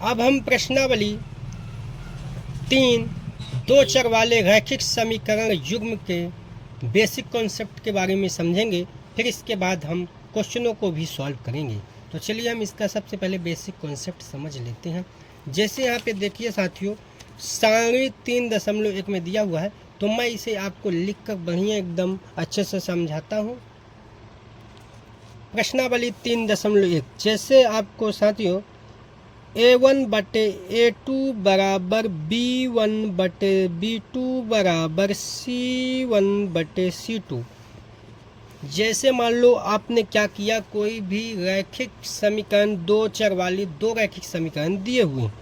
अब हम प्रश्नावली 3 दो चर वाले रैखिक समीकरण युग्म के बेसिक कॉन्सेप्ट के बारे में समझेंगे। फिर इसके बाद हम क्वेश्चनों को भी सॉल्व करेंगे। तो चलिए हम इसका सबसे पहले बेसिक कॉन्सेप्ट समझ लेते हैं। जैसे यहाँ पे देखिए साथियों, 3.1 में दिया हुआ है, तो मैं इसे आपको लिखकर बढ़िया एकदम अच्छे से समझाता हूँ। प्रश्नावली 3.1, जैसे आपको साथियों A1 बटे A2 बराबर B1 बटे B2 बराबर C1 बटे C2। जैसे मान लो आपने क्या किया, कोई भी रैखिक समीकरण दो चर वाली दो रैखिक समीकरण दिए हुए हैं,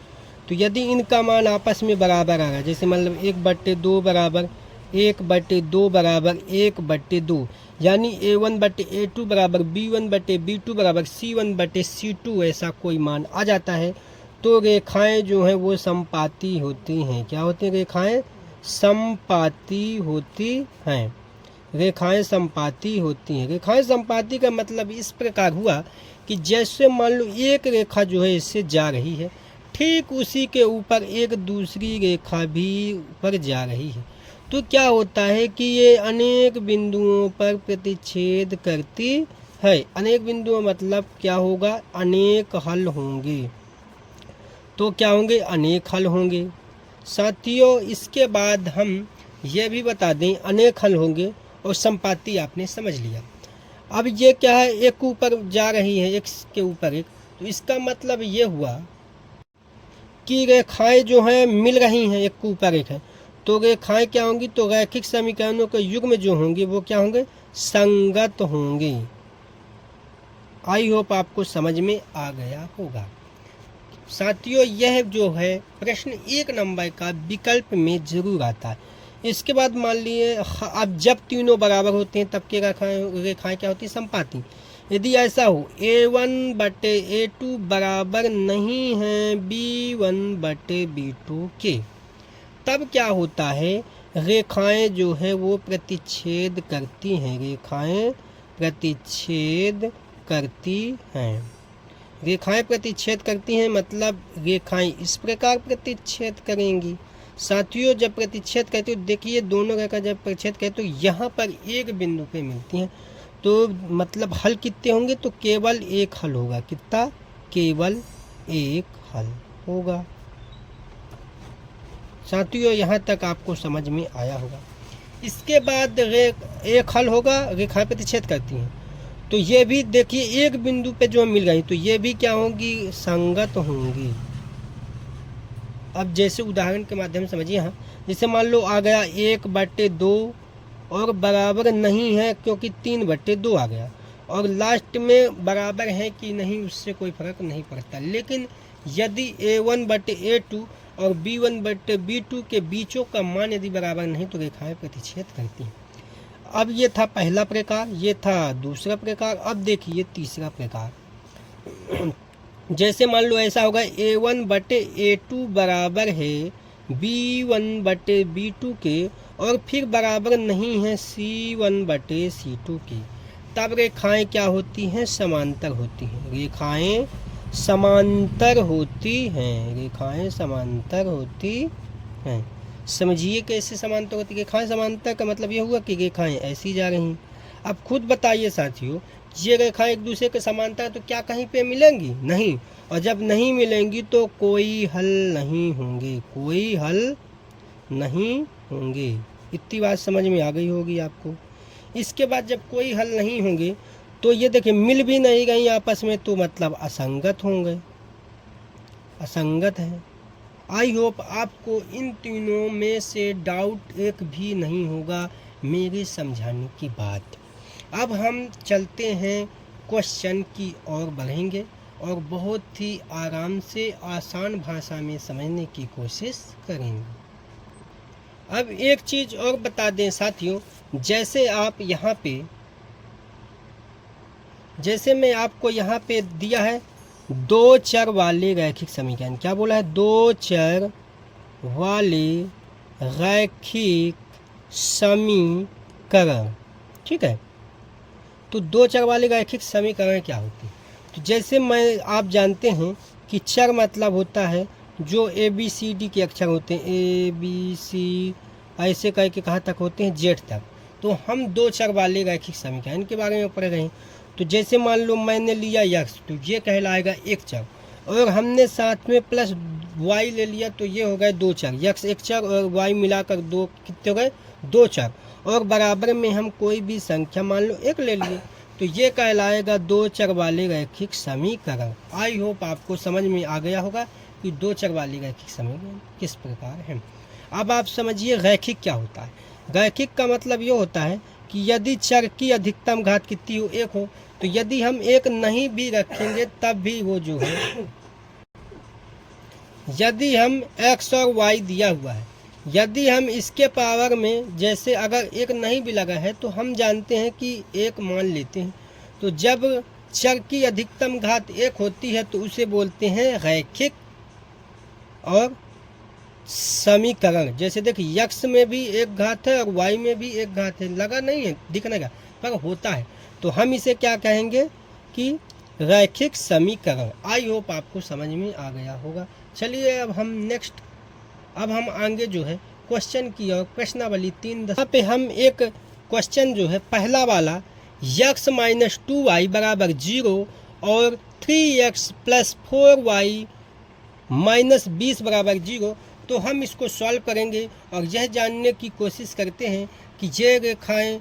तो यदि इनका मान आपस में बराबर आ रहा है, जैसे मतलब 1/2 बराबर 1/2 बराबर 1/2, यानी A1 बटे A2 बराबर B1 बटे B2 बराबर C1 बटे C2, ऐसा कोई मान आ जाता है तो रेखाएं जो हैं वो समपाती होती हैं। क्या होती हैं? रेखाएं समपाती होती हैं। रेखाएं समपाती होती हैं। रेखाएं समपाती का मतलब इस प्रकार हुआ कि जैसे मान लो एक रेखा जो है इससे जा रही है, ठीक उसी के ऊपर एक दूसरी रेखा भी ऊपर जा रही है, तो क्या होता है कि ये अनेक बिंदुओं पर प्रतिच्छेद करती है। अनेक बिंदुओं मतलब क्या होगा? अनेक हल होंगे। तो क्या होंगे? अनेक हल होंगे। साथियों इसके बाद हम ये भी बता दें, अनेक हल होंगे और संपाती आपने समझ लिया। अब ये क्या है? एक ऊपर जा रही है, एक के ऊपर एक, तो इसका मतलब ये हुआ कि रेखाएं जो हैं मिल रही हैं, एक के ऊपर एक है, तो रेखाएं क्या होंगी? तो रैखिक समीकरणों के युग्म जो होंगे वो क्या होंगे? संगत होंगे। आई होप आपको समझ में आ गया होगा। साथियों यह जो है प्रश्न 1 नंबर का विकल्प में जरूर आता है। इसके बाद मान लिए अब जब तीनों बराबर होते हैं तब के रेखाएं क्या होती है? समपाती। यदि ऐसा हो A1 बटे A2 बराबर नहीं है B1 बटे B2 के, तब क्या होता है? रेखाएं जो है वो प्रतिच्छेद करती हैं। रेखाएं प्रतिच्छेद करती हैं। रेखाएं प्रतिच्छेद करती हैं मतलब रेखाएं इस प्रकार प्रतिच्छेद करेंगी। साथियों जब प्रतिच्छेद करती हो, देखिए दोनों रेखा जब प्रतिच्छेद करती तो यहाँ पर एक बिंदु पे मिलती हैं, तो मतलब हल कितने होंगे? तो केवल एक हल होगा। कितना? केवल एक हल होगा। साथियों यहाँ तक आपको समझ में आया होगा। इसके बाद एक हल होगा, रेखाएं प्रतिच्छेद करती हैं, तो ये भी देखिए एक बिंदु पे जो मिल गई, तो ये भी क्या होंगी? संगत होंगी। अब जैसे उदाहरण के माध्यम से समझिए। हाँ, जैसे मान लो आ गया 1/2 और बराबर नहीं है क्योंकि 3/2 आ गया, और लास्ट में बराबर है कि नहीं उससे कोई फर्क नहीं पड़ता। लेकिन यदि A1 बटे A2 और B1 बटे B2 के बीचों का मान यदि बराबर नहीं तो रेखाएं प्रतिच्छेद करती हैं। अब ये था पहला प्रकार, ये था दूसरा प्रकार। अब देखिए तीसरा प्रकार। जैसे मान लो ऐसा होगा A1 बटे A2 बराबर है B1 बटे B2 के, और फिर बराबर नहीं है C1 बटे C2 के, तब रेखाएं क्या होती हैं? समांतर होती हैं। रेखाएं समांतर होती हैं। रेखाएं समांतर होती हैं। समझिए कैसे समांतर होती है। रेखाएं समांतर का मतलब ये हुआ कि रेखाएं ऐसी जा रही। अब खुद बताइए साथियों, ये रेखाएं एक दूसरे के समांतर तो क्या कहीं पे मिलेंगी? नहीं। और जब नहीं मिलेंगी तो कोई हल नहीं होंगे। कोई हल नहीं होंगे। इतनी बात समझ में आ गई होगी आपको। इसके बाद जब कोई हल नहीं होंगे तो ये देखिए मिल भी नहीं गई आपस में, तो मतलब असंगत होंगे। असंगत है। आई होप आपको इन तीनों में से डाउट एक भी नहीं होगा मेरे समझाने की बात। अब हम चलते हैं क्वेश्चन की ओर बढ़ेंगे और बहुत ही आराम से आसान भाषा में समझने की कोशिश करेंगे। अब एक चीज़ और बता दें साथियों, जैसे आप यहाँ पे, जैसे मैं आपको यहाँ पे दिया है दो चर वाले रैखिक समीकरण। क्या बोला है? दो चर वाले रैखिक समीकरण। ठीक है, तो दो चर वाले रैखिक समीकरण क्या होते हैं? तो जैसे आप जानते हैं कि चर मतलब होता है जो ABCD के अक्षर होते हैं, ABC ऐसे करके कहाँ तक होते हैं, Z तक। तो हम दो चर वाले रैखिक समीकरण इनके बारे में पढ़ रहे हैं। तो जैसे मान लो मैंने लिया यक्स, तो ये कहलाएगा एक चर, और हमने साथ में प्लस वाई ले लिया, तो ये हो गए दो चर। यक्स एक चर और वाई मिलाकर दो, कितने हो गए, दो चर। और बराबर में हम कोई भी संख्या मान लो एक ले लिए, तो ये कहलाएगा दो चर वाले रैखिक समीकरण। आई होप आपको समझ में आ गया होगा कि दो चर वाले रैखिक समीकरण किस प्रकार है। अब आप समझिए रैखिक क्या होता है। रैखिक का मतलब ये होता है कि यदि चर की अधिकतम घात कितनी हो, एक हो, तो यदि हम एक नहीं भी रखेंगे तब भी वो जो है, यदि हम x और y दिया हुआ है, यदि हम इसके पावर में जैसे अगर एक नहीं भी लगा है तो हम जानते हैं कि एक मान लेते हैं। तो जब चर की अधिकतम घात एक होती है तो उसे बोलते हैं रैखिक और समीकरण। जैसे देखिए यक्स में भी एक घात है और वाई में भी एक घात है, लगा नहीं है, दिखने का, पर होता है, तो हम इसे क्या कहेंगे कि रैखिक समीकरण। आई होप आपको समझ में आ गया होगा। चलिए अब हम नेक्स्ट, अब हम आगे जो है क्वेश्चन की और प्रश्नावली 3 यहाँ पे हम एक क्वेश्चन जो है पहला वाला, यक्स माइनस 2y बराबर 0 और 3x प्लस 4y माइनस 20 बराबर 0, तो हम इसको सॉल्व करेंगे और यह जानने की कोशिश करते हैं कि ये रेखाएं,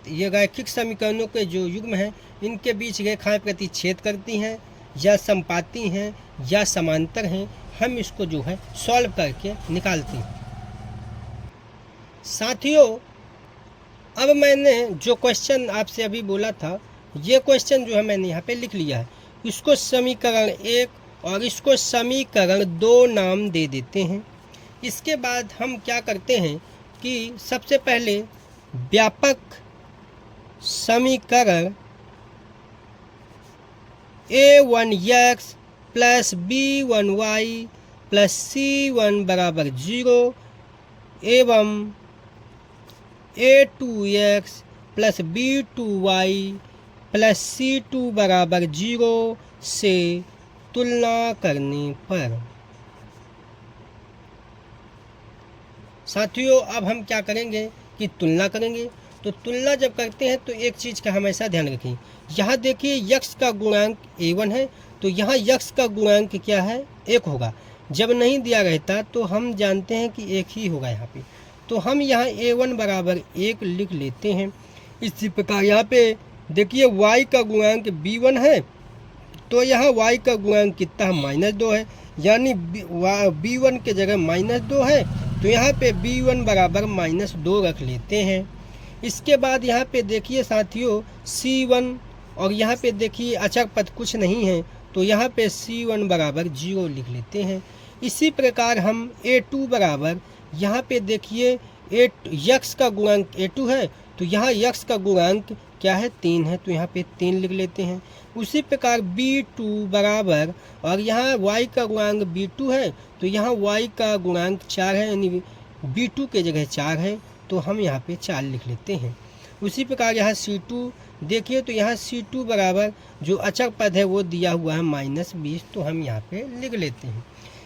ये रैखिक समीकरणों के जो युग्म हैं इनके बीच रेखाएं प्रतिच्छेद करती हैं या समपाती हैं या समांतर हैं। हम इसको जो है सॉल्व करके निकालते हैं। साथियों, अब मैंने जो क्वेश्चन आपसे अभी बोला था, ये क्वेश्चन जो है मैंने यहाँ पे लिख लिया है। इसको समीकरण 1 और इसको समीकरण 2 नाम दे देते हैं। इसके बाद हम क्या करते हैं कि सबसे पहले व्यापक समीकरण a1x plus b1y plus c1 बराबर 0 एवं a2x plus b2y plus c2 बराबर 0 से तुलना करने पर। साथियों, अब हम क्या करेंगे कि तुलना करेंगे। तो तुलना जब करते हैं तो एक चीज़ का हमेशा ध्यान रखें, यहाँ देखिए यक्स का गुणांक a1 है, तो यहाँ यक्स का गुणांक क्या है, 1 होगा। जब नहीं दिया रहता तो हम जानते हैं कि 1 ही होगा यहाँ पे, तो हम यहाँ a1 बराबर 1 लिख लेते हैं। इसी प्रकार यहाँ पे देखिए y का गुणांक b1 है, तो यहाँ y का गुणांक कितना है, -2 है, यानी b1 के जगह -2 है, तो यहाँ पे b1 बराबर -2 रख लेते हैं। इसके बाद यहाँ पे देखिए साथियों c1, और यहाँ पे देखिए अचर पद कुछ नहीं है, तो यहाँ पे c1 बराबर 0 लिख लेते हैं। इसी प्रकार हम a2 बराबर, यहाँ पे देखिए यक्स का गुणांक a2 है, तो यहाँ यक्स का गुणांक क्या है, 3 है, तो यहाँ पे 3 लिख लेते हैं। उसी प्रकार b2 बराबर, और यहाँ y का गुणांक b2 है, तो यहाँ y का गुणांक 4 है, यानी b2 के जगह 4 है, तो हम यहाँ पे 4 लिख लेते हैं। उसी प्रकार यहाँ c2 देखिए, तो यहाँ c2 बराबर जो अचर पद है वो दिया हुआ है -20, तो हम यहाँ पे लिख लेते हैं।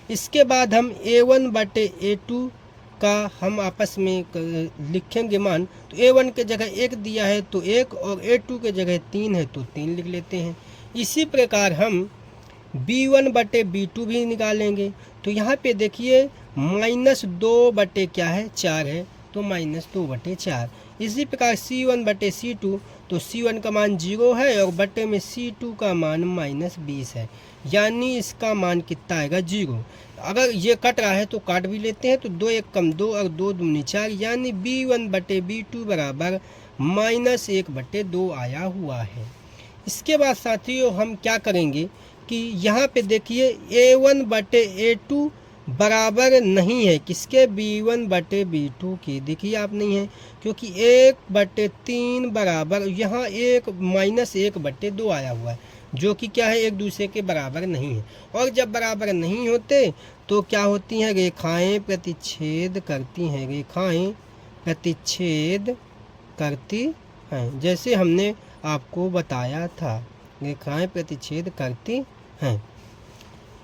इसके बाद हम a1 बटे a2 का हम आपस में लिखेंगे मान, तो a1 के जगह 1 दिया है तो 1, और a2 के जगह 3 है तो 3 लिख लेते हैं। इसी प्रकार हम b1 बटे b2 भी निकालेंगे, तो यहाँ पे देखिए -2 बटे क्या है, 4 है, तो -2 बटे 4। इसी प्रकार c1 बटे c2, तो c1 का मान 0 है और बटे में c2 का मान -20 है, यानी इसका मान कितना आएगा, 0। अगर ये कट रहा है तो काट भी लेते हैं, तो 2 1 कम 2 और 2 दूनी 4, यानी b1 बटे b2 बराबर -1 बटे 2 आया हुआ है। इसके बाद साथियों हम क्या करेंगे कि यहाँ पे देखिए a1 बटे a2 बराबर नहीं है किसके, b1 बटे b2 की। देखिए आप नहीं है, क्योंकि 1 बटे 3 बराबर यहाँ 1 बटे 2 आया हुआ है, जो कि क्या है, एक दूसरे के बराबर नहीं है। और जब बराबर नहीं होते तो क्या होती हैं, रेखाएं प्रतिच्छेद करती हैं, रेखाएं प्रतिच्छेद करती हैं, जैसे हमने आपको बताया था, रेखाएं प्रतिच्छेद करती हैं।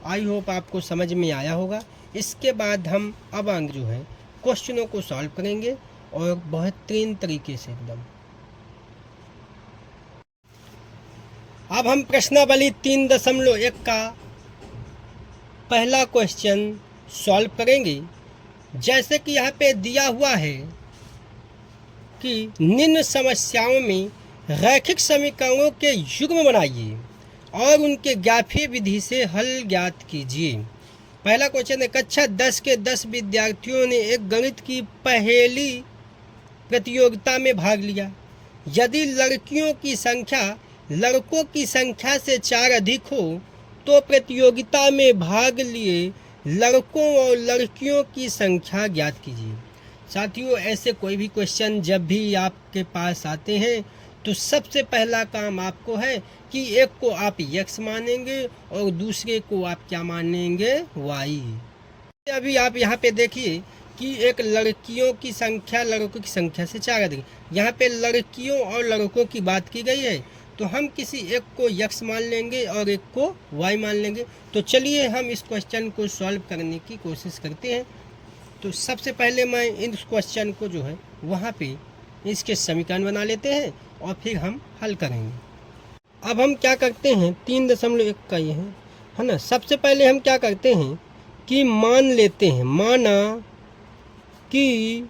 आई होप आपको समझ में आया होगा। इसके बाद हम अब आगे जो है क्वेश्चनों को सॉल्व करेंगे और बेहतरीन तरीके से एकदम। अब हम प्रश्नावली 3.1 का पहला क्वेश्चन सॉल्व करेंगे। जैसे कि यहाँ पे दिया हुआ है कि निम्न समस्याओं में रैखिक समीकरणों के युग्म बनाइए और उनके ग्राफीय विधि से हल ज्ञात कीजिए। पहला क्वेश्चन है, कक्षा 10 के 10 विद्यार्थियों ने एक गणित की पहेली प्रतियोगिता में भाग लिया। यदि लड़कियों की संख्या लड़कों की संख्या से 4 अधिक हो तो प्रतियोगिता में भाग लिए लड़कों और लड़कियों की संख्या ज्ञात कीजिए। साथियों, ऐसे कोई भी क्वेश्चन जब भी आपके पास आते हैं तो सबसे पहला काम आपको है कि एक को आप x मानेंगे और दूसरे को आप क्या मानेंगे, y। अभी आप यहाँ पे देखिए कि एक लड़कियों की संख्या लड़कों की संख्या से 4 अधिक, यहाँ पे लड़कियों और लड़कों की बात की गई है, तो हम किसी एक को x मान लेंगे और एक को y मान लेंगे। तो चलिए हम इस क्वेश्चन को सॉल्व करने की कोशिश करते हैं। तो सबसे पहले मैं इस क्वेश्चन को जो है वहाँ पे इसके समीकरण बना लेते हैं और फिर हम हल करेंगे। अब हम क्या करते हैं, 3.1 का ये है ना। सबसे पहले हम क्या करते हैं कि मान लेते हैं, माना कि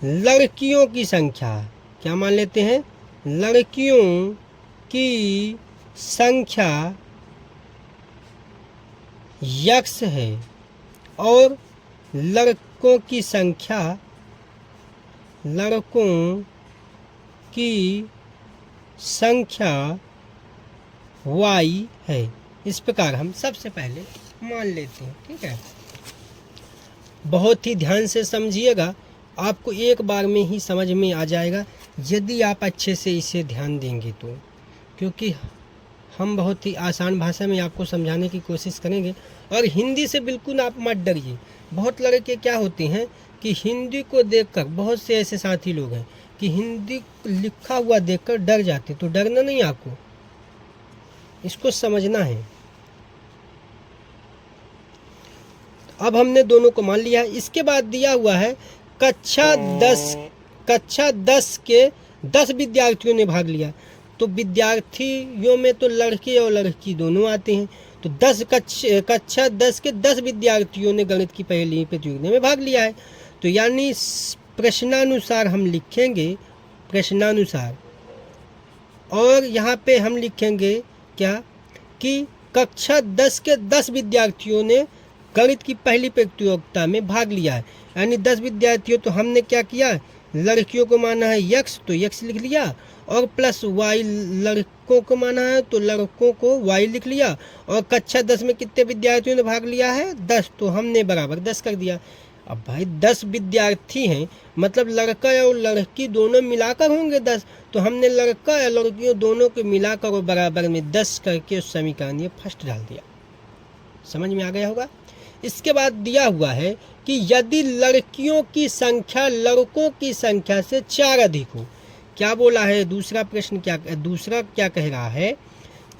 लड़कियों की संख्या, क्या मान लेते हैं, लड़कियों की संख्या x है और लड़कों की संख्या y है। इस प्रकार हम सबसे पहले मान लेते हैं। ठीक है, बहुत ही ध्यान से समझिएगा, आपको एक बार में ही समझ में आ जाएगा यदि आप अच्छे से इसे ध्यान देंगे तो, क्योंकि हम बहुत ही आसान भाषा में आपको समझाने की कोशिश करेंगे। और हिंदी से बिल्कुल आप मत डरिए। बहुत लड़के क्या होते हैं कि हिंदी को देखकर, बहुत से ऐसे साथी लोग हैं कि हिंदी लिखा हुआ देखकर डर जाते, तो डरना नहीं, आपको इसको समझना है। अब हमने दोनों को मान लिया है। इसके बाद दिया हुआ है कक्षा 10 के 10 विद्यार्थियों ने भाग लिया। तो विद्यार्थियों में तो लड़के और लड़की दोनों आते हैं। तो कक्षा 10 के 10 विद्यार्थियों ने गणित की पहेली प्रतियोगिता में भाग लिया है। तो यानी प्रश्नानुसार हम लिखेंगे, प्रश्नानुसार, और यहाँ पे हम लिखेंगे क्या कि कक्षा 10 के 10 विद्यार्थियों ने गणित की पहली प्रतियोगिता में भाग लिया है। यानी 10 विद्यार्थियों, तो हमने क्या किया, लड़कियों को माना है x, तो x लिख लिया, और प्लस y लड़कों को माना है तो लड़कों को y लिख लिया। और कक्षा 10 में कितने विद्यार्थियों ने भाग लिया है, 10, तो हमने बराबर 10 कर दिया। अब भाई 10 विद्यार्थी हैं, मतलब लड़का और लड़की दोनों मिलाकर होंगे 10, तो हमने लड़का या लड़कियों दोनों को मिलाकर और बराबर में 10 करके उस समीकरण ये फर्स्ट डाल दिया। समझ में आ गया होगा। इसके बाद दिया हुआ है कि यदि लड़कियों की संख्या लड़कों की संख्या से 4 अधिक हो, क्या बोला है, दूसरा प्रश्न दूसरा क्या कह रहा है,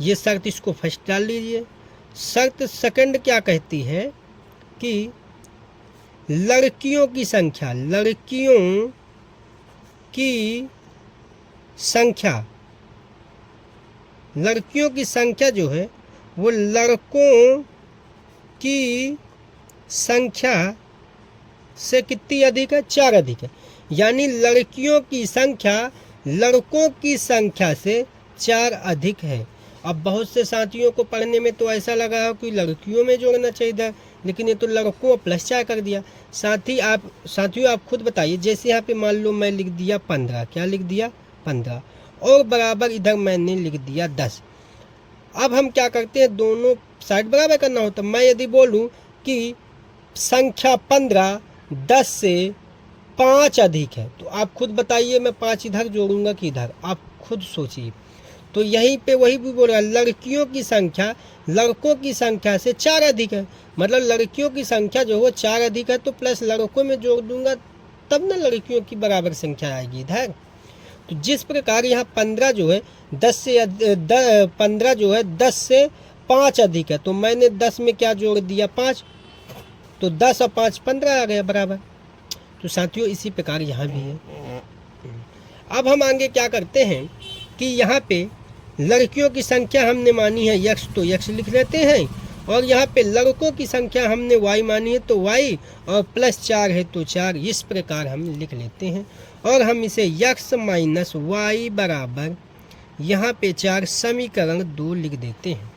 ये शर्त इसको फर्स्ट डाल लीजिए। शर्त सेकंड क्या कहती है कि लड़कियों की संख्या जो है वो लड़कों की संख्या से कितनी अधिक है, 4 अधिक है। यानी लड़कियों की संख्या लड़कों की संख्या से 4 अधिक है। अब बहुत से साथियों को पढ़ने में तो ऐसा लगा हो कि लड़कियों में जोड़ना चाहिए था, लेकिन ये तो लड़कों प्लस 4 कर दिया। साथियों आप खुद बताइए, जैसे यहाँ पे मान लो मैं लिख दिया 15, क्या लिख दिया 15, और बराबर इधर मैंने लिख दिया 10। अब हम क्या करते हैं, दोनों साइड बराबर करना होता। मैं यदि बोलूँ कि संख्या 15 10 से 5 अधिक है, तो आप खुद बताइए मैं 5 इधर जोड़ूंगा कि इधर, आप खुद सोचिए। तो यहीं पे वही भी बोल रहा है, लड़कियों की संख्या लड़कों की संख्या से 4 अधिक है, मतलब लड़कियों की संख्या जो है 4 अधिक है, तो प्लस लड़कों में जोड़ दूंगा तब ना लड़कियों की बराबर संख्या आएगी इधर। तो जिस प्रकार यहाँ 15 जो है 10 से 5 अधिक है, तो मैंने 10 में क्या जोड़ दिया 5, तो 10 और 5 15 आ गया बराबर। तो साथियों इसी प्रकार यहाँ भी है। अब हम आगे क्या करते हैं कि यहाँ पे लड़कियों की संख्या हमने मानी है x, तो x लिख लेते हैं, और यहाँ पे लड़कों की संख्या हमने y मानी है तो y, और +4 है तो 4। इस प्रकार हम लिख लेते हैं और हम इसे x माइनस वाई बराबर यहाँ पे 4 समीकरण 2 लिख देते हैं।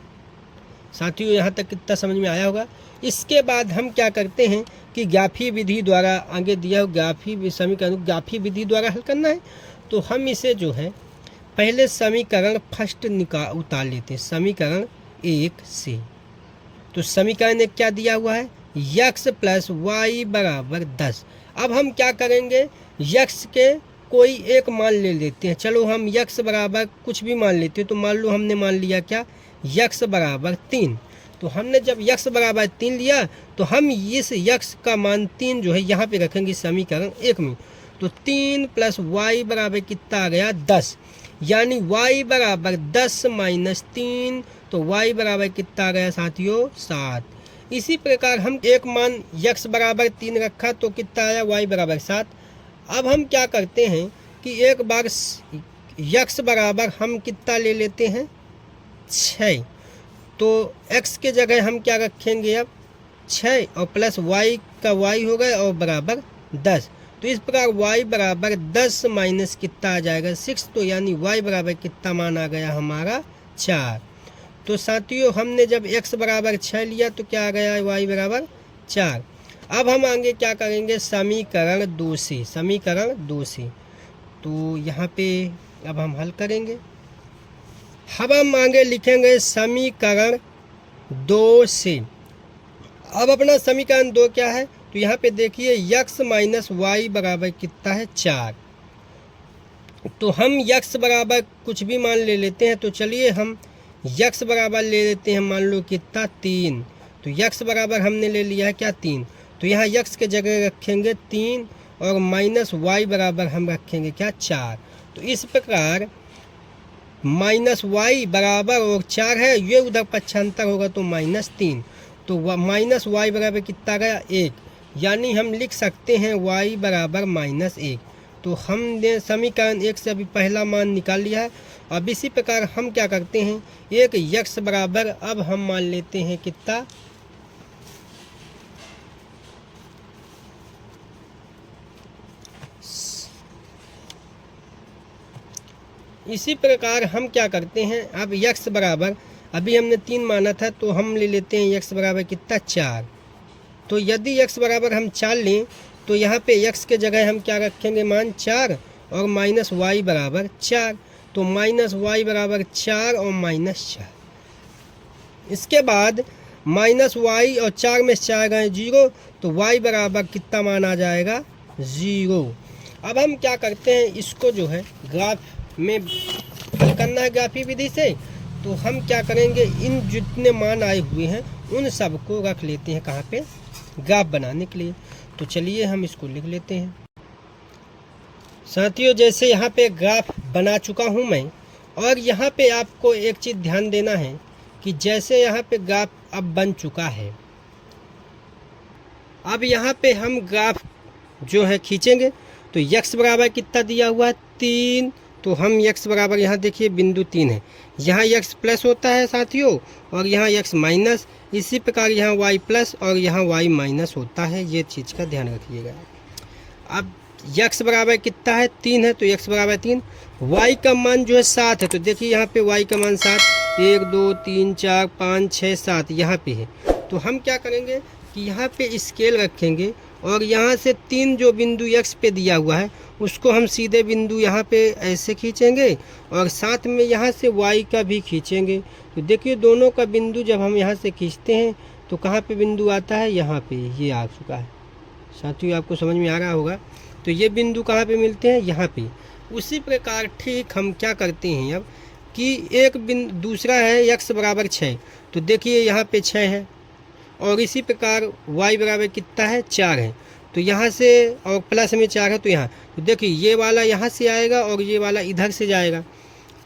साथियों यहाँ तक कितना समझ में आया होगा। इसके बाद हम क्या करते हैं कि ग्राफी विधि द्वारा आगे दिया ग्राफी समीकरण ग्राफी विधि द्वारा हल करना है। तो हम इसे जो है पहले समीकरण फर्स्ट उतार लेते हैं, समीकरण 1 से। तो समीकरण 1 क्या दिया हुआ है, x + y बराबर 10। अब हम क्या करेंगे, x के कोई एक मान ले लेते हैं। चलो हम x बराबर कुछ भी मान लेते हैं। तो मान लो हमने मान लिया क्या, x बराबर 3। तो हमने जब x बराबर 3 लिया तो हम इस x का मान 3 जो है यहाँ पे रखेंगे समीकरण 1 में। तो 3 + y बराबर कितना आ गया 10, यानी y बराबर 10 माइनस 3, तो y बराबर कितना आ गया साथियों 7। इसी प्रकार हम एक मान x बराबर 3 रखा तो कितना आया y बराबर 7। अब हम क्या करते हैं कि एक बार x बराबर हम कितना ले लेते हैं 6, तो x के जगह हम क्या रखेंगे अब 6 और प्लस y का y हो गया और बराबर 10। तो इस प्रकार y बराबर 10 माइनस कितना आ जाएगा 6, तो यानी y बराबर कितना मान आ गया हमारा 4। तो साथियों हमने जब x बराबर 6 लिया तो क्या आ गया y बराबर 4। अब हम आगे क्या करेंगे समीकरण 2 से, समीकरण 2 से। तो यहाँ पे अब हम हल करेंगे। अब हम आगे लिखेंगे समीकरण 2 से। अब अपना समीकरण 2 क्या है, तो यहाँ पे देखिए x माइनस वाई बराबर कितना है 4। तो हम x बराबर कुछ भी मान ले लेते हैं। तो चलिए हम x बराबर ले लेते हैं, मान लो कितना 3। तो x बराबर हमने ले लिया है क्या 3। तो यहाँ x के जगह रखेंगे 3 और माइनस y बराबर हम रखेंगे क्या 4। तो इस प्रकार माइनस y बराबर और 4 है, ये उधर पक्षांतर होगा तो -3। तो माइनस y बराबर कितना गया 1, यानी हम लिख सकते हैं y बराबर -1। तो हमने समीकरण 1 से अभी पहला मान निकाल लिया है। अब इसी प्रकार हम क्या करते हैं, एक x बराबर अब हम मान लेते हैं कितना इसी प्रकार हम क्या करते हैं, अब x बराबर अभी हमने 3 माना था तो हम ले लेते हैं x बराबर कितना 4। तो यदि x बराबर हम 4 लें तो यहाँ पे x के जगह हम क्या रखेंगे मान 4 और माइनस y बराबर 4। तो माइनस y बराबर 4 और -4। इसके बाद माइनस y और 4 में 4 गए 0, तो y बराबर कितना मान आ जाएगा 0। अब हम क्या करते हैं, इसको जो है ग्राफ में हल करना है ग्राफी विधि से। तो हम क्या करेंगे, इन जितने मान आए हुए हैं उन सब को रख लेते हैं कहाँ पे, ग्राफ बनाने के लिए। तो चलिए हम इसको लिख लेते हैं। साथियों जैसे यहाँ पे ग्राफ बना चुका हूँ मैं, और यहाँ पे आपको एक चीज़ ध्यान देना है कि जैसे यहाँ पे ग्राफ अब बन चुका है, अब यहाँ पे हम ग्राफ जो है खींचेंगे। तो x बराबर कितना दिया हुआ है 3, तो हम x बराबर यहाँ देखिए बिंदु 3 है, यहाँ x प्लस होता है साथियों और यहाँ x माइनस। इसी प्रकार यहाँ y प्लस और यहाँ y माइनस होता है, ये चीज़ का ध्यान रखिएगा। अब x बराबर कितना है 3 है, तो x बराबर 3, y का मान जो है 7 है। तो देखिए यहाँ पे y का मान 7, 1 2 3 4 5 6 7 यहाँ पे है। तो हम क्या करेंगे कि यहाँ पे स्केल रखेंगे और यहाँ से 3 जो बिंदु x पे दिया हुआ है उसको हम सीधे बिंदु यहाँ पे ऐसे खींचेंगे और साथ में यहाँ से y का भी खींचेंगे। तो देखिए दोनों का बिंदु जब हम यहाँ से खींचते हैं तो कहाँ पे बिंदु आता है, यहाँ पे ये आ चुका है। साथियों आपको समझ में आ रहा होगा। तो ये बिंदु कहाँ पे मिलते हैं, यहाँ पे। उसी प्रकार ठीक हम क्या करते हैं अब कि एक बिंदु दूसरा है x बराबर 6, तो देखिए यहाँ पे 6 है और इसी प्रकार y बराबर कितना है 4 है। तो यहाँ से और प्लस में 4 है, तो यहाँ तो देखिए ये वाला यहाँ से आएगा और ये वाला इधर से जाएगा।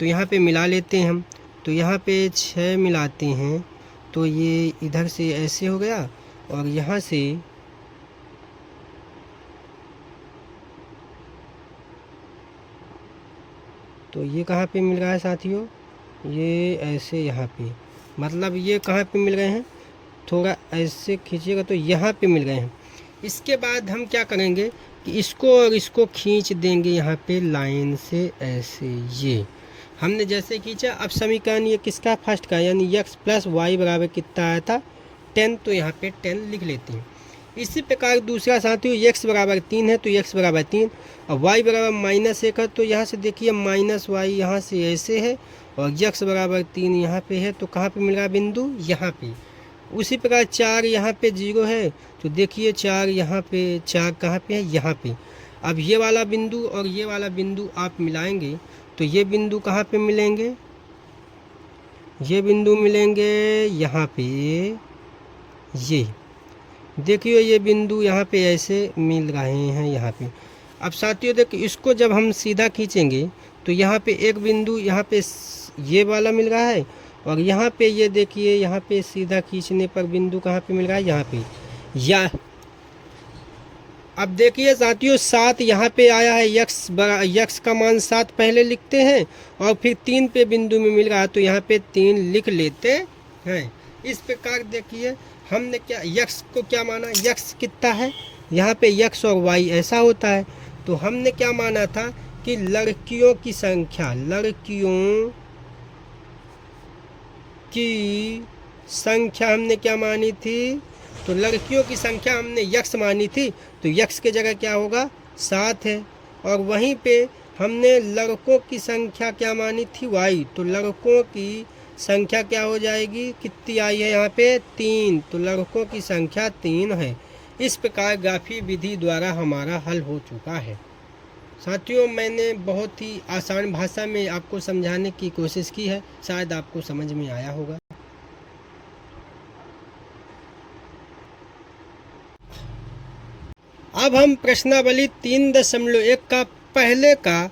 तो यहाँ पे मिला लेते हैं हम। तो यहाँ पे 6 मिलाते हैं तो ये इधर से ऐसे हो गया और यहाँ से तो ये कहाँ पे मिल रहा है साथियों, ये ऐसे यहाँ पे, मतलब ये कहाँ पे मिल गए हैं, थोड़ा ऐसे खींचिएगा तो यहाँ पे मिल गए हैं। इसके बाद हम क्या करेंगे कि इसको और इसको खींच देंगे यहाँ पे लाइन से ऐसे। ये हमने जैसे खींचा, अब समीकरण ये किसका, फर्स्ट का, यानी x प्लस वाई बराबर कितना आया था 10, तो यहाँ पे 10 लिख लेते हैं। इसी प्रकार दूसरा साथियों x बराबर 3 है तो x बराबर 3 और y बराबर -1 है तो यहाँ से देखिए माइनस वाई यहाँ से ऐसे है और x बराबर 3 यहाँ पे है तो कहाँ पे मिल रहा है बिंदु, यहाँ पे। उसी प्रकार 4 यहाँ पे 0 है तो देखिए 4 यहाँ पे, 4 कहाँ पे है, यहाँ पे। अब ये वाला बिंदु और ये वाला बिंदु आप मिलाएंगे तो ये बिंदु कहाँ पे मिलेंगे, ये बिंदु मिलेंगे यहाँ पे, ये देखिए ये बिंदु यहाँ पे ऐसे मिल रहे हैं यहाँ पे। अब साथियों देखिए इसको जब हम सीधा खींचेंगे तो यहाँ पे एक बिंदु यहाँ पे ये वाला मिल रहा है और यहाँ पे ये देखिए यहाँ पे सीधा खींचने पर बिंदु कहाँ पे मिल रहा है, यहाँ पे। या अब देखिए साथियों 7 यहाँ पे आया है, यक्स का मान 7 पहले लिखते हैं और फिर 3 पे बिंदु में मिल रहा है तो यहाँ पे 3 लिख लेते हैं। इस प्रकार देखिए हमने क्या यक्स को क्या माना, यक्स कितना है, यहाँ पे यक्स और वाई ऐसा होता है तो हमने क्या माना था कि लड़कियों की संख्या, लड़कियों की संख्या हमने क्या मानी थी, तो लड़कियों की संख्या हमने यक्स मानी थी तो यक्स के जगह क्या होगा 7 है। और वहीं पे हमने लड़कों की संख्या क्या मानी थी, वाई, तो लड़कों की संख्या क्या हो जाएगी, कितनी आई है यहाँ पे 3, तो लड़कों की संख्या 3 है। इस प्रकार ग्राफी विधि द्वारा हमारा हल हो चुका है। साथियों मैंने बहुत ही आसान भाषा में आपको समझाने की कोशिश की है, शायद आपको समझ में आया होगा। अब हम प्रश्नावली 3.1 का पहले का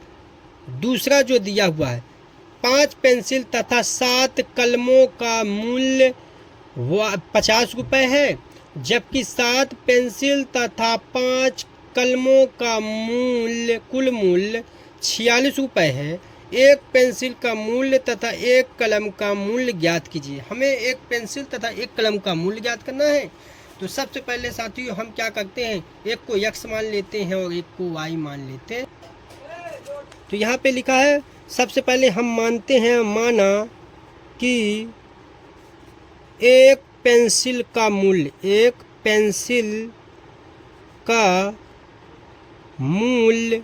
दूसरा जो दिया हुआ है, 5 पेंसिल तथा 7 कलमों का मूल्य 50 रुपये है, जबकि 7 पेंसिल तथा 5 कलमों का कुल मूल्य 46 रुपये है। एक पेंसिल का मूल्य तथा एक कलम का मूल्य ज्ञात कीजिए। हमें एक पेंसिल तथा एक कलम का मूल्य ज्ञात करना है तो सबसे पहले साथियों हम क्या करते हैं, एक को x मान लेते हैं और एक को y मान लेते हैं। तो यहाँ पे लिखा है सबसे पहले हम मानते हैं, माना कि एक पेंसिल का मूल्य, एक पेंसिल का मूल्य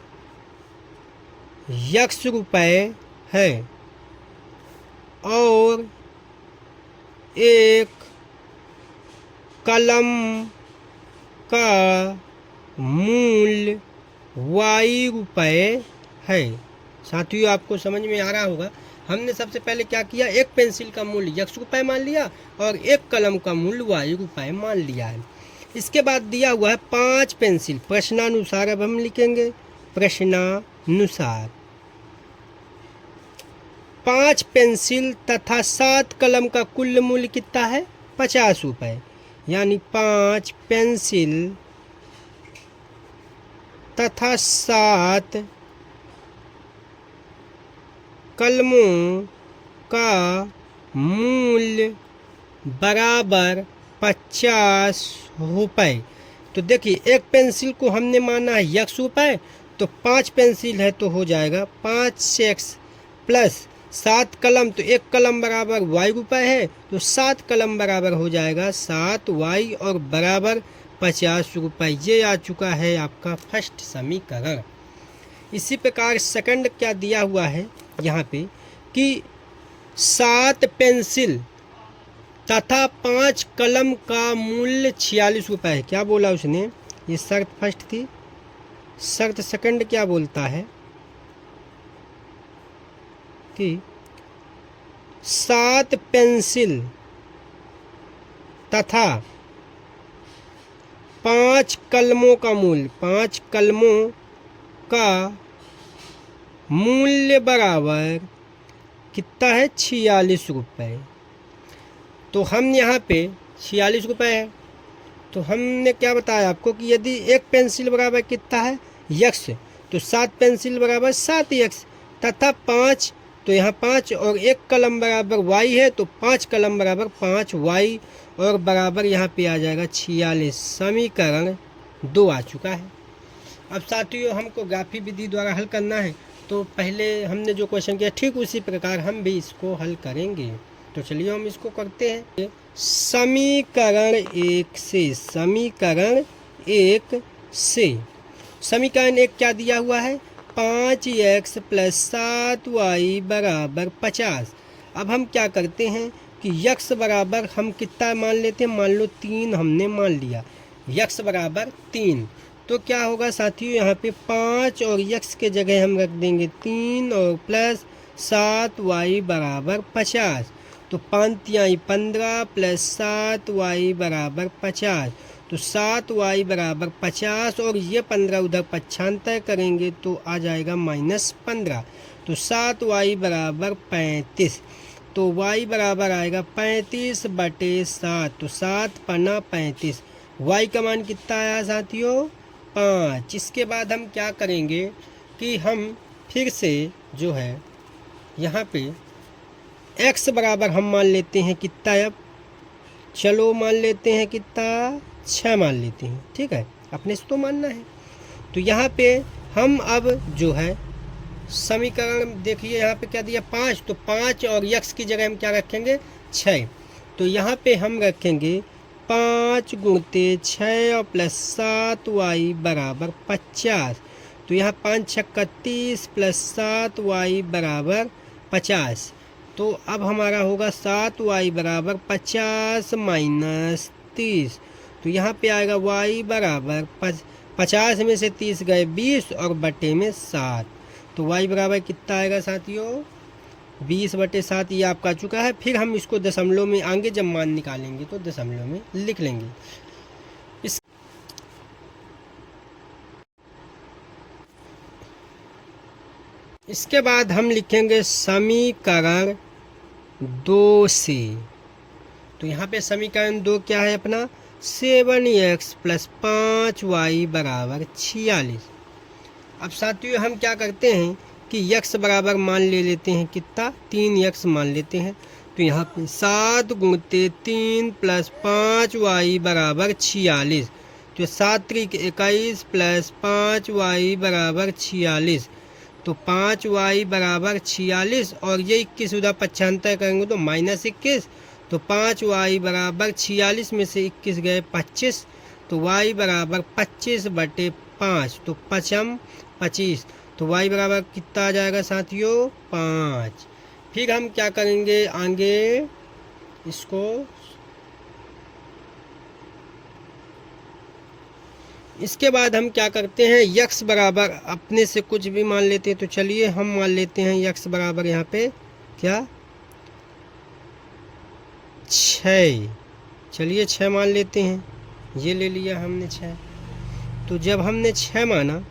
x रुपये है और एक कलम का मूल्य y रुपये है। साथियों आपको समझ में आ रहा होगा, हमने सबसे पहले क्या किया, एक पेंसिल का मूल्य x रुपये मान लिया और एक कलम का मूल्य y रुपये मान लिया है। इसके बाद दिया हुआ है 5 पेंसिल, प्रश्नानुसार अब हम लिखेंगे प्रश्नानुसार। 5 पेंसिल तथा 7 कलम का कुल मूल्य कितना है 50 रुपये, यानी 5 पेंसिल तथा 7 कलमों का मूल्य बराबर 50 रुपये। तो देखिए एक पेंसिल को हमने माना है x रुपये, तो 5 पेंसिल है तो हो जाएगा 5x प्लस 7 कलम, तो एक कलम बराबर y रुपये है तो 7 कलम बराबर हो जाएगा 7y और बराबर 50 रुपये। ये आ चुका है आपका फर्स्ट समीकरण। इसी प्रकार सेकंड क्या दिया हुआ है यहाँ पे कि 7 पेंसिल तथा 5 कलम का मूल्य 46 रुपये है। क्या बोला उसने, ये शर्त फर्स्ट थी, शर्त सेकंड क्या बोलता है कि 7 पेंसिल तथा 5 कलमों का मूल्य, 5 कलमों का मूल्य बराबर कितना है 46 रुपये। तो हम यहाँ पे 46 रुपये है। तो हमने क्या बताया आपको कि यदि एक पेंसिल बराबर कितना है यक्स, तो 7 पेंसिल बराबर 7 यक्स तथा 5, तो यहाँ 5 और एक कलम बराबर वाई है, तो 5 कलम बराबर 5 वाई और बराबर यहाँ पे आ जाएगा 46। समीकरण 2 आ चुका है। अब साथियों हमको ग्राफी विधि द्वारा हल करना है, तो पहले हमने जो क्वेश्चन किया ठीक उसी प्रकार हम भी इसको हल करेंगे। तो चलिए हम इसको करते हैं। समीकरण 1 से, समीकरण 1 से, समीकरण 1 क्या दिया हुआ है 5x + 7y बराबर 50। अब हम क्या करते हैं कि x बराबर हम कितना मान लेते हैं, मान लो 3 हमने मान लिया, x बराबर 3। तो क्या होगा साथियों यहाँ पे 5 और x के जगह हम रख देंगे 3 और प्लस 7y बराबर 50। तो 5 तिहाई 15 प्लस 7y बराबर 50, तो 7y बराबर 50 और ये 15 उधर पक्षांतर करेंगे तो आ जाएगा -15। तो 7y बराबर 35, तो y बराबर आएगा 35/7, तो 7 पन्ना 35। y का मान कितना आया साथियों 5। इसके बाद हम क्या करेंगे कि हम फिर से जो है यहाँ पे x बराबर हम मान लेते हैं कितना, अब चलो मान लेते हैं कितना 6 मान लेते हैं, ठीक है, अपने से तो मानना है। तो यहाँ पे हम अब जो है समीकरण देखिए यहाँ पे क्या दिया 5, तो 5 और x की जगह हम क्या रखेंगे 6। तो यहाँ पे हम रखेंगे 5 × 6 और प्लस 7y बराबर 50। तो यहाँ 5 छक्का 30 प्लस 7y बराबर 50। तो अब हमारा होगा 7y बराबर 50 - 30। तो यहाँ पे आएगा y बराबर 50 में से 30 गए 20 और बटे में 7। तो y बराबर कितना आएगा साथियों 20/7। ये आपका चुका है। फिर हम इसको दशमलव में आगे जब मान निकालेंगे तो दशमलव में लिख लेंगे। इसके बाद हम लिखेंगे समीकरण 2 से। तो यहाँ पे समीकरण 2 क्या है अपना 7x + 5y बराबर 46। अब साथियों हम क्या करते हैं कि x बराबर मान ले लेते हैं कितना 3x मान लेते हैं। तो यहाँ पे 7 × 3 + 5y बराबर 46। तो 7 × 21 + 5y बराबर 46। तो 5y बराबर 46 और ये 21 उधर पक्षांतर करेंगे तो -21। तो 5y बराबर 46 में से 21 गए 25। तो y बराबर 25/5, तो 5 25। तो y बराबर कितना आ जाएगा साथियों 5। फिर हम क्या करेंगे आगे इसको, इसके बाद हम क्या करते हैं x बराबर अपने से कुछ भी मान लेते हैं। तो चलिए हम मान लेते हैं x बराबर यहाँ पे क्या 6। चलिए 6 मान लेते हैं, ये ले लिया हमने 6। तो जब हमने 6 माना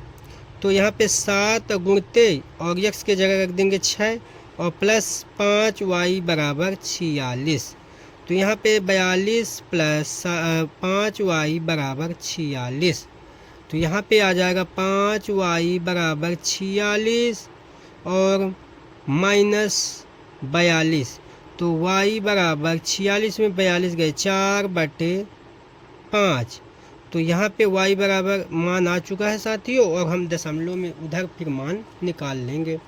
तो यहाँ पे 7 गुणते और x के जगह रख देंगे 6 और प्लस 5y बराबर 46। तो यहाँ पे 42 + 5y बराबर 46। तो यहाँ पे आ जाएगा 5y बराबर 46 और -42। तो y बराबर 46 में 42 गए 4/5। तो यहाँ पे y बराबर मान आ चुका है साथियों और हम दशमलव में उधर फिर मान निकाल लेंगे।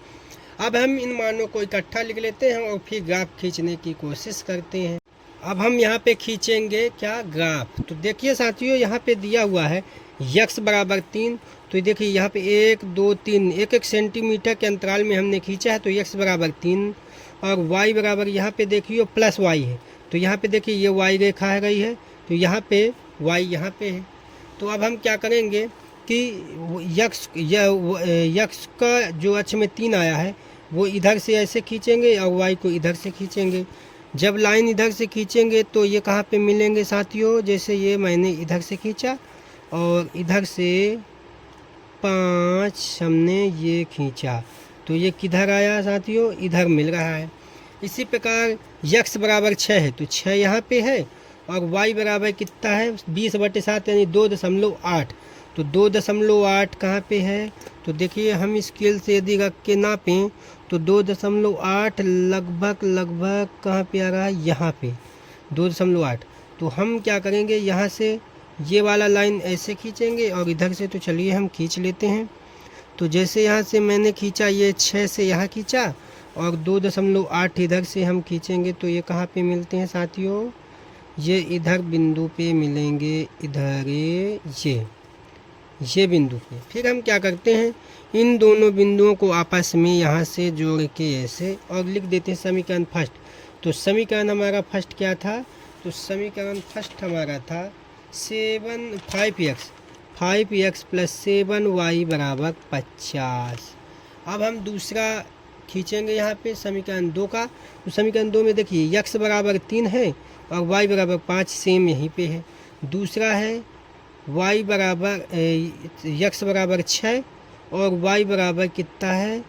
अब हम इन मानों को इकट्ठा लिख लेते हैं और फिर ग्राफ खींचने की कोशिश करते हैं। अब हम यहाँ पे खींचेंगे क्या ग्राफ। तो देखिए साथियों यहाँ पे दिया हुआ है x बराबर 3। तो देखिए यहाँ पे 1 2 3 1 सेंटीमीटर के अंतराल में हमने खींचा है। तो x बराबर 3 और y बराबर यहाँ पे देखिए प्लस y है। तो यहाँ पे देखिए ये y रेखा है गई है, तो यहाँ पे y यहाँ पे है। तो अब हम क्या करेंगे कि x का जो अक्ष में 3 आया है वो इधर से ऐसे खींचेंगे और y को इधर से खींचेंगे। जब लाइन इधर से खींचेंगे तो ये कहाँ पे मिलेंगे साथियों, जैसे ये मैंने इधर से खींचा और इधर से 5 हमने ये खींचा तो ये किधर आया साथियों, इधर मिल रहा है। इसी प्रकार x बराबर 6 है तो 6 यहाँ पे है और y बराबर कितना है 20/7 यानी 2.8। तो 2.8 कहाँ पे है? तो देखिए हम स्केल से यदि रख के नापें तो 2.8 लगभग कहाँ पे आ रहा है? यहाँ पे 2.8। तो हम क्या करेंगे, यहाँ से ये वाला लाइन ऐसे खींचेंगे और इधर से तो चलिए हम खींच लेते हैं। तो जैसे यहाँ से मैंने खींचा, ये 6 से यहाँ खींचा और 2.8 इधर से हम खींचेंगे तो ये कहाँ पे मिलते हैं साथियों? ये इधर बिंदु पे मिलेंगे, इधर ये बिंदु पे। फिर हम क्या करते हैं, इन दोनों बिंदुओं को आपस में यहाँ से जोड़ के ऐसे और लिख देते हैं समीकरण फर्स्ट। तो समीकरण हमारा फर्स्ट क्या था? तो समीकरण फर्स्ट हमारा था 5x + 7y = 50। अब हम दूसरा खींचेंगे यहाँ पे समीकरण 2 का। तो समीकरण 2 में देखिए x बराबर 3 है और y बराबर 5, सेम यहीं पे है। दूसरा है x बराबर 6 और y बराबर कितना है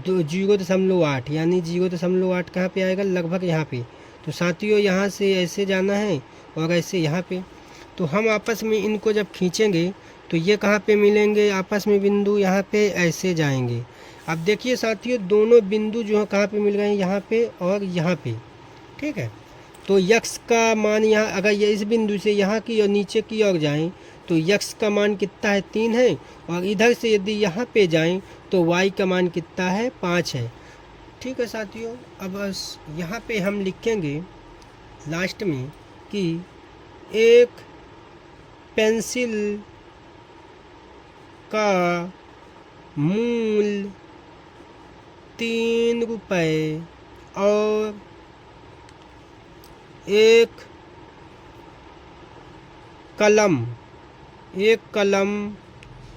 0.8, यानी 0.8 कहाँ पे आएगा? लगभग यहाँ पे। तो साथियों यहाँ से ऐसे जाना है और ऐसे यहाँ पे। तो हम आपस में इनको जब खींचेंगे तो ये कहाँ पे मिलेंगे आपस में बिंदु? यहाँ पे ऐसे जाएंगे। अब देखिए साथियों दोनों बिंदु जो है कहाँ पे मिल रहे हैं? यहाँ पे और यहाँ पे। ठीक है, तो x का मान यहाँ, अगर ये इस बिंदु से यहाँ की और नीचे की ओर जाएं तो x का मान कितना है? 3 है। और इधर से यदि यहाँ पे जाएं तो y का मान कितना है? 5 है। ठीक है साथियों, अब यहाँ पे हम लिखेंगे लास्ट में कि एक पेंसिल का मूल्य 3 रुपये और एक कलम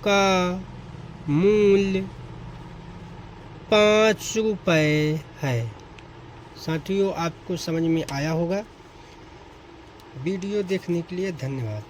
का मूल्य 5 रुपये है। साथियों आपको समझ में आया होगा। वीडियो देखने के लिए धन्यवाद।